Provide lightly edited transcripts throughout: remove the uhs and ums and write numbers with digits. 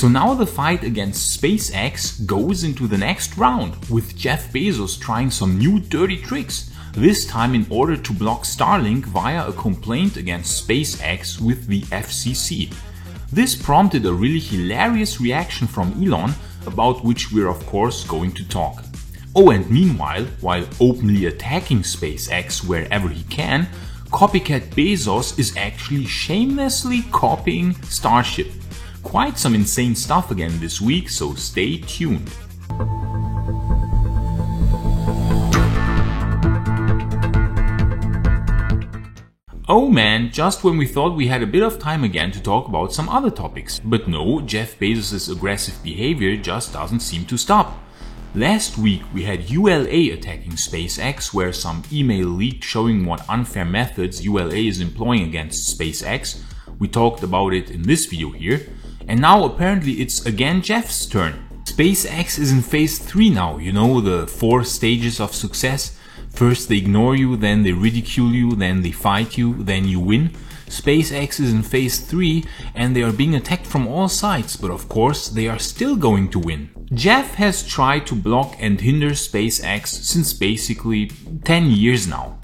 So now the fight against SpaceX goes into the next round, with Jeff Bezos trying some new dirty tricks, this time in order to block Starlink via a complaint against SpaceX with the FCC. This prompted a really hilarious reaction from Elon, about which we're of course going to talk. Oh, and meanwhile, while openly attacking SpaceX wherever he can, copycat Bezos is actually shamelessly copying Starship. Quite some insane stuff again this week, so stay tuned. Oh man, just when we thought we had a bit of time again to talk about some other topics. But no, Jeff Bezos' aggressive behavior just doesn't seem to stop. Last week we had ULA attacking SpaceX, where some email leaked showing what unfair methods ULA is employing against SpaceX. We talked about it in this video here. And now apparently it's again Jeff's turn. SpaceX is in phase 3 now, you know, the 4 stages of success. First they ignore you, then they ridicule you, then they fight you, then you win. SpaceX is in phase 3 and they are being attacked from all sides, but of course they are still going to win. Jeff has tried to block and hinder SpaceX since basically 10 years now.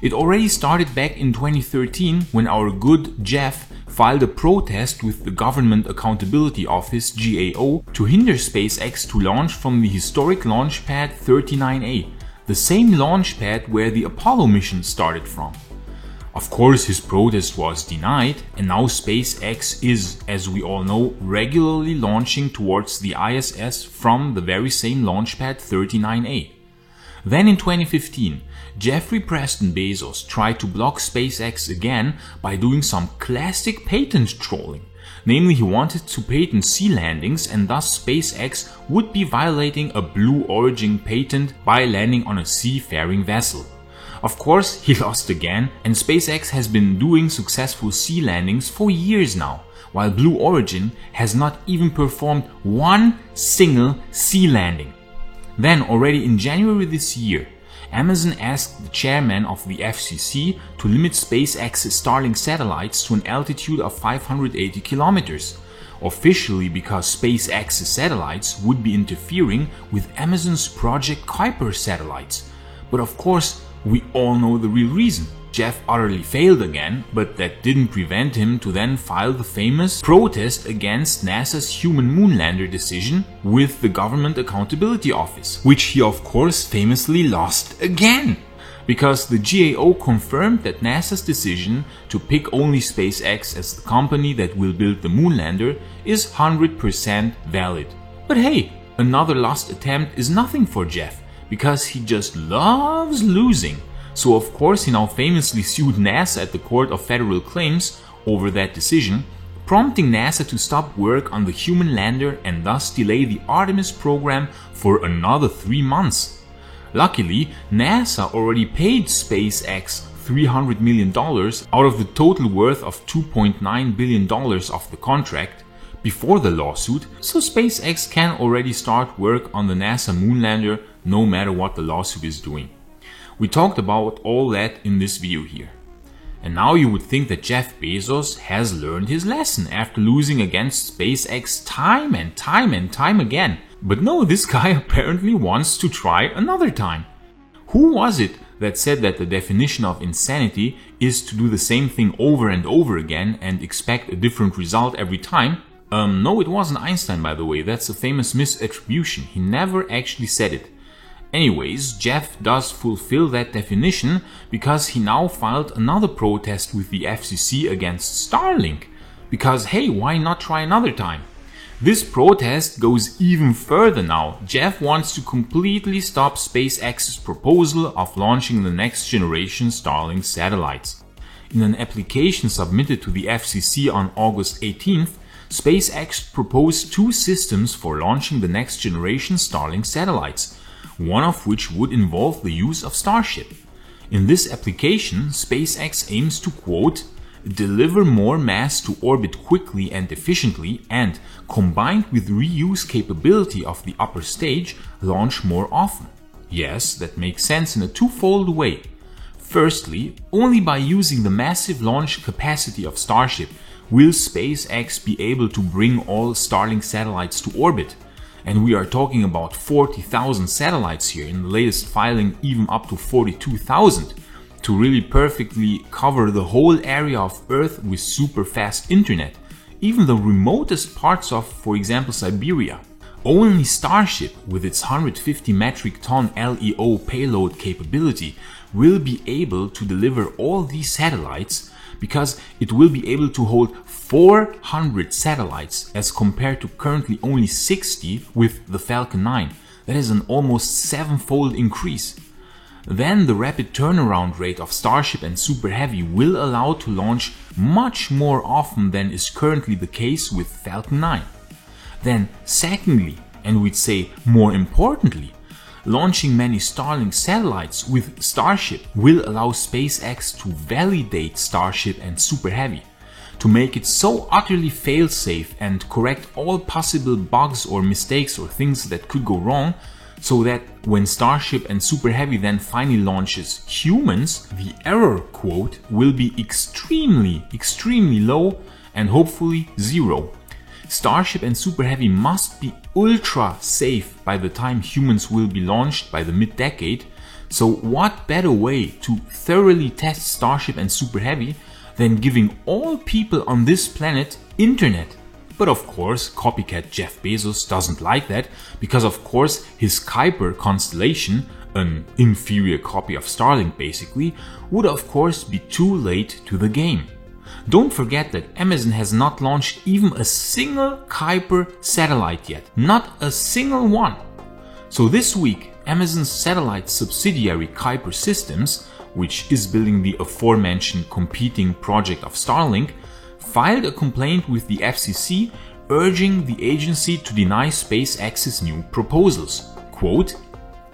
It already started back in 2013 when our good Jeff filed a protest with the Government Accountability Office (GAO) to hinder SpaceX to launch from the historic launch pad 39A. The same launch pad where the Apollo mission started from. Of course, his protest was denied, and now SpaceX is, as we all know, regularly launching towards the ISS from the very same launch pad 39A. Then in 2015, Jeffrey Preston Bezos tried to block SpaceX again by doing some classic patent trolling. Namely, he wanted to patent sea landings, and thus SpaceX would be violating a Blue Origin patent by landing on a seafaring vessel. Of course, he lost again, and SpaceX has been doing successful sea landings for years now, while Blue Origin has not even performed one single sea landing. Then, already in January this year, Amazon asked the chairman of the FCC to limit SpaceX's Starlink satellites to an altitude of 580 kilometers, officially because SpaceX's satellites would be interfering with Amazon's Project Kuiper satellites. But of course, we all know the real reason. Jeff utterly failed again, but that didn't prevent him to then file the famous protest against NASA's human moonlander decision with the Government Accountability Office, which he of course famously lost again. Because the GAO confirmed that NASA's decision to pick only SpaceX as the company that will build the moonlander is 100% valid. But hey, another lost attempt is nothing for Jeff, because he just loves losing. So of course he now famously sued NASA at the Court of Federal Claims over that decision, prompting NASA to stop work on the human lander and thus delay the Artemis program for another 3 months. Luckily, NASA already paid SpaceX $300 million out of the total worth of $2.9 billion of the contract before the lawsuit, so SpaceX can already start work on the NASA moonlander no matter what the lawsuit is doing. We talked about all that in this video here. And now you would think that Jeff Bezos has learned his lesson after losing against SpaceX time and time again. But no, this guy apparently wants to try another time. Who was it that said that the definition of insanity is to do the same thing over and over again and expect a different result every time? No, it wasn't Einstein, by the way. That's a famous misattribution. He never actually said it. Anyways, Jeff does fulfill that definition because he now filed another protest with the FCC against Starlink. Because hey, why not try another time? This protest goes even further now. Jeff wants to completely stop SpaceX's proposal of launching the next generation Starlink satellites. In an application submitted to the FCC on August 18th, SpaceX proposed 2 systems for launching the next generation Starlink satellites, one of which would involve the use of Starship. In this application, SpaceX aims to, quote, deliver more mass to orbit quickly and efficiently and, combined with reuse capability of the upper stage, launch more often. Yes, that makes sense in a twofold way. Firstly, only by using the massive launch capacity of Starship will SpaceX be able to bring all Starlink satellites to orbit? And we are talking about 40,000 satellites here, in the latest filing even up to 42,000, to really perfectly cover the whole area of Earth with super fast internet, even the remotest parts of, for example, Siberia. Only Starship, with its 150 metric ton LEO payload capability, will be able to deliver all these satellites, because it will be able to hold 400 satellites as compared to currently only 60 with the Falcon 9. That is an almost 7-fold increase. Then the rapid turnaround rate of Starship and Super Heavy will allow to launch much more often than is currently the case with Falcon 9. Then secondly, and we'd say more importantly, launching many Starlink satellites with Starship will allow SpaceX to validate Starship and Super Heavy, to make it so utterly fail-safe and correct all possible bugs or mistakes or things that could go wrong, so that when Starship and Super Heavy then finally launches humans, the error quote will be extremely low and hopefully zero. Starship and Super Heavy must be ultra safe by the time humans will be launched by the mid-decade, so what better way to thoroughly test Starship and Super Heavy than giving all people on this planet internet? But of course, copycat Jeff Bezos doesn't like that, because of course his Kuiper constellation, an inferior copy of Starlink basically, would of course be too late to the game. Don't forget that Amazon has not launched even a single Kuiper satellite yet. Not a single one. So this week, Amazon's satellite subsidiary Kuiper Systems, which is building the aforementioned competing project of Starlink, filed a complaint with the FCC urging the agency to deny SpaceX's new proposals. Quote,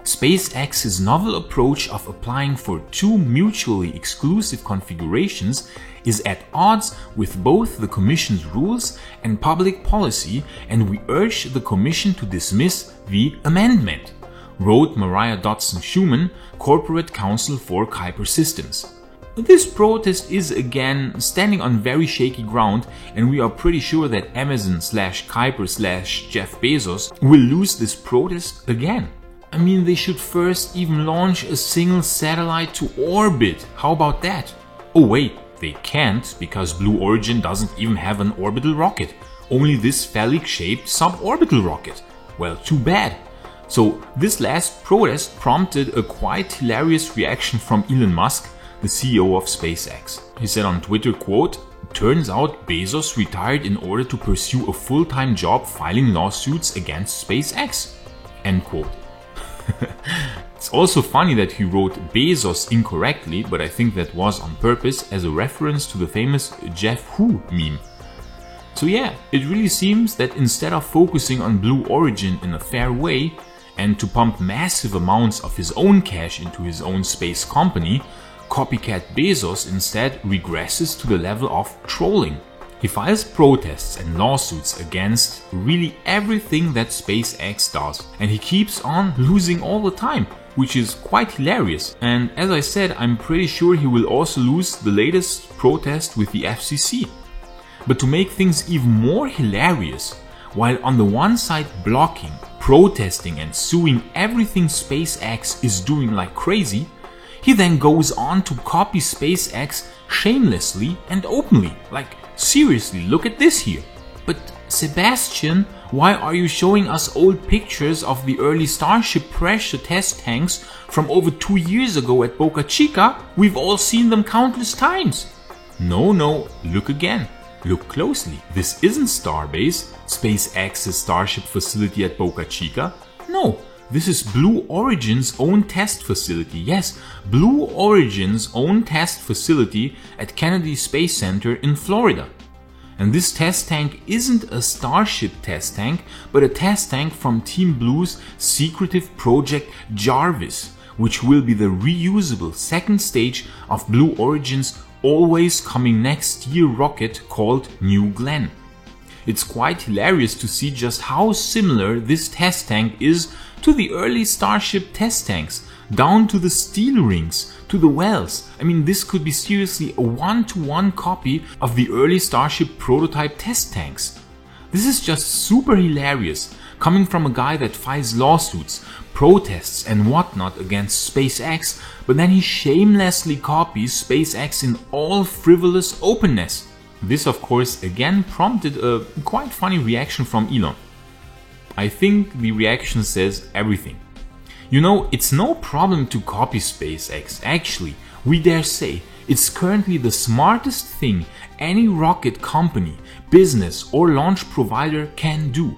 SpaceX's novel approach of applying for two mutually exclusive configurations is at odds with both the Commission's rules and public policy, and we urge the Commission to dismiss the amendment, wrote Mariah Dodson-Schumann, Corporate Counsel for Kuiper Systems. This protest is again standing on very shaky ground, and we are pretty sure that Amazon/Kuiper/Jeff Bezos will lose this protest again. I mean, they should first even launch a single satellite to orbit. How about that? Oh wait, they can't, because Blue Origin doesn't even have an orbital rocket. Only this phallic-shaped suborbital rocket. Well, too bad. So this last protest prompted a quite hilarious reaction from Elon Musk, the CEO of SpaceX. He said on Twitter, quote, turns out Bezos retired in order to pursue a full-time job filing lawsuits against SpaceX. End quote. It's also funny that he wrote Bezos incorrectly, but I think that was on purpose as a reference to the famous Jeff Who meme. So yeah, it really seems that instead of focusing on Blue Origin in a fair way and to pump massive amounts of his own cash into his own space company, copycat Bezos instead regresses to the level of trolling. He files protests and lawsuits against really everything that SpaceX does, and he keeps on losing all the time, which is quite hilarious. And as I said, I'm pretty sure he will also lose the latest protest with the FCC. But to make things even more hilarious, while on the one side blocking, protesting and suing everything SpaceX is doing like crazy, he then goes on to copy SpaceX shamelessly and openly. Like, seriously, look at this here. But Sebastian, why are you showing us old pictures of the early Starship pressure test tanks from over 2 years ago at Boca Chica? We've all seen them countless times. No, look again. Look closely. This isn't Starbase, SpaceX's Starship facility at Boca Chica. No, this is Blue Origin's own test facility. Yes, Blue Origin's own test facility at Kennedy Space Center in Florida. And this test tank isn't a Starship test tank, but a test tank from Team Blue's secretive project Jarvis, which will be the reusable second stage of Blue Origin's always coming next year rocket called New Glenn. It's quite hilarious to see just how similar this test tank is to the early Starship test tanks, down to the steel rings, to the wells. I mean, this could be seriously a one-to-one copy of the early Starship prototype test tanks. This is just super hilarious, coming from a guy that files lawsuits, protests and whatnot against SpaceX, but then he shamelessly copies SpaceX in all frivolous openness. This of course again prompted a quite funny reaction from Elon. I think the reaction says everything. You know, it's no problem to copy SpaceX. Actually, we dare say it's currently the smartest thing any rocket company, business or launch provider can do.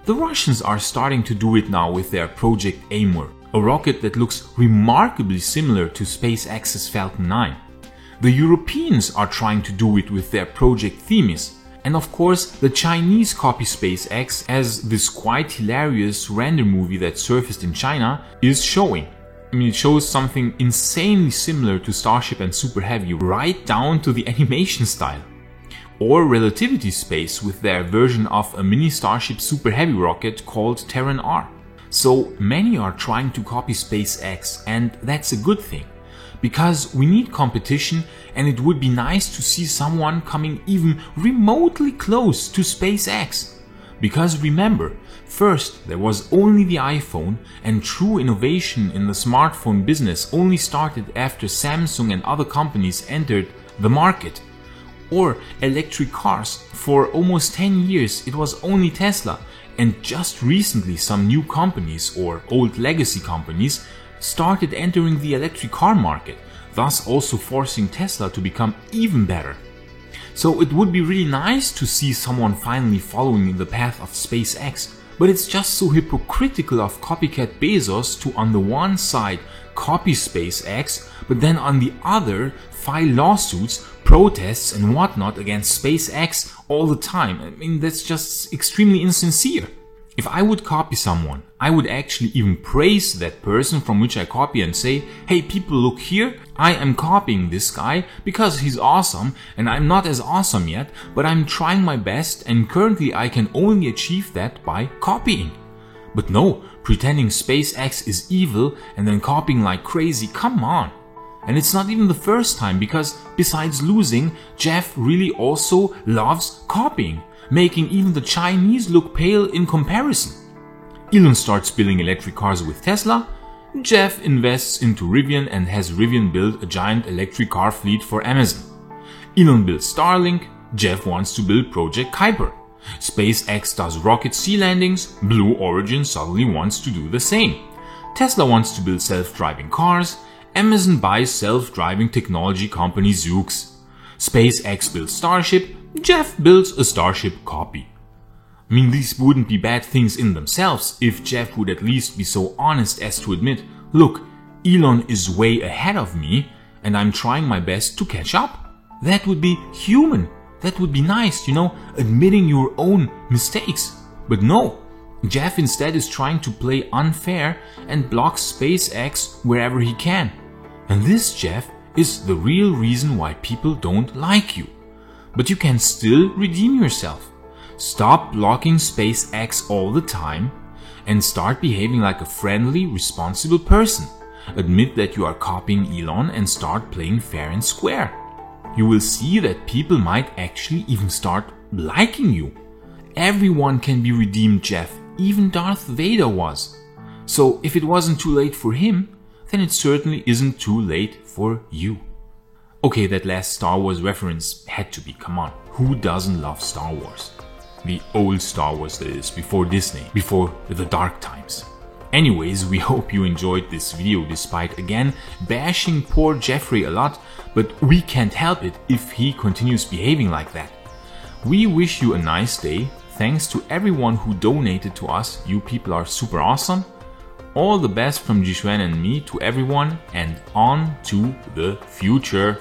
The Russians are starting to do it now with their Project Amur, a rocket that looks remarkably similar to SpaceX's Falcon 9. The Europeans are trying to do it with their Project Themis. And of course, the Chinese copy SpaceX, as this quite hilarious render movie that surfaced in China is showing. I mean, it shows something insanely similar to Starship and Super Heavy, right down to the animation style. Or Relativity Space with their version of a mini Starship Super Heavy rocket called Terran R. So many are trying to copy SpaceX, and that's a good thing. Because we need competition, and it would be nice to see someone coming even remotely close to SpaceX. Because remember, first there was only the iPhone, and true innovation in the smartphone business only started after Samsung and other companies entered the market. Or electric cars, for almost 10 years it was only Tesla, and just recently some new companies or old legacy companies started entering the electric car market, thus also forcing Tesla to become even better. So it would be really nice to see someone finally following in the path of SpaceX, but it's just so hypocritical of copycat Bezos to on the one side copy SpaceX, but then on the other file lawsuits, protests and whatnot against SpaceX all the time. I mean, that's just extremely insincere. If I would copy someone, I would actually even praise that person from which I copy and say, hey people, look here, I am copying this guy because he's awesome and I'm not as awesome yet, but I'm trying my best and currently I can only achieve that by copying. But no, pretending SpaceX is evil and then copying like crazy, come on. And it's not even the first time, because besides losing, Jeff really also loves copying, making even the Chinese look pale in comparison. Elon starts building electric cars with Tesla, Jeff invests into Rivian and has Rivian build a giant electric car fleet for Amazon. Elon builds Starlink, Jeff wants to build Project Kuiper. SpaceX does rocket sea landings, Blue Origin suddenly wants to do the same. Tesla wants to build self-driving cars, Amazon buys self-driving technology company Zoox. SpaceX builds Starship, Jeff builds a Starship copy. I mean, these wouldn't be bad things in themselves if Jeff would at least be so honest as to admit, look, Elon is way ahead of me and I'm trying my best to catch up. That would be human. That would be nice, you know, admitting your own mistakes. But no, Jeff instead is trying to play unfair and block SpaceX wherever he can. And this, Jeff, is the real reason why people don't like you. But you can still redeem yourself. Stop blocking SpaceX all the time and start behaving like a friendly, responsible person. Admit that you are copying Elon and start playing fair and square. You will see that people might actually even start liking you. Everyone can be redeemed, Jeff. Even Darth Vader was. So if it wasn't too late for him, then it certainly isn't too late for you. Okay, that last Star Wars reference had to be, come on. Who doesn't love Star Wars? The old Star Wars, that is, before Disney, before the dark times. Anyways, we hope you enjoyed this video despite again bashing poor Jeffrey a lot, but we can't help it if he continues behaving like that. We wish you a nice day. Thanks to everyone who donated to us, you people are super awesome. All the best from Jixuan and me to everyone, and on to the future.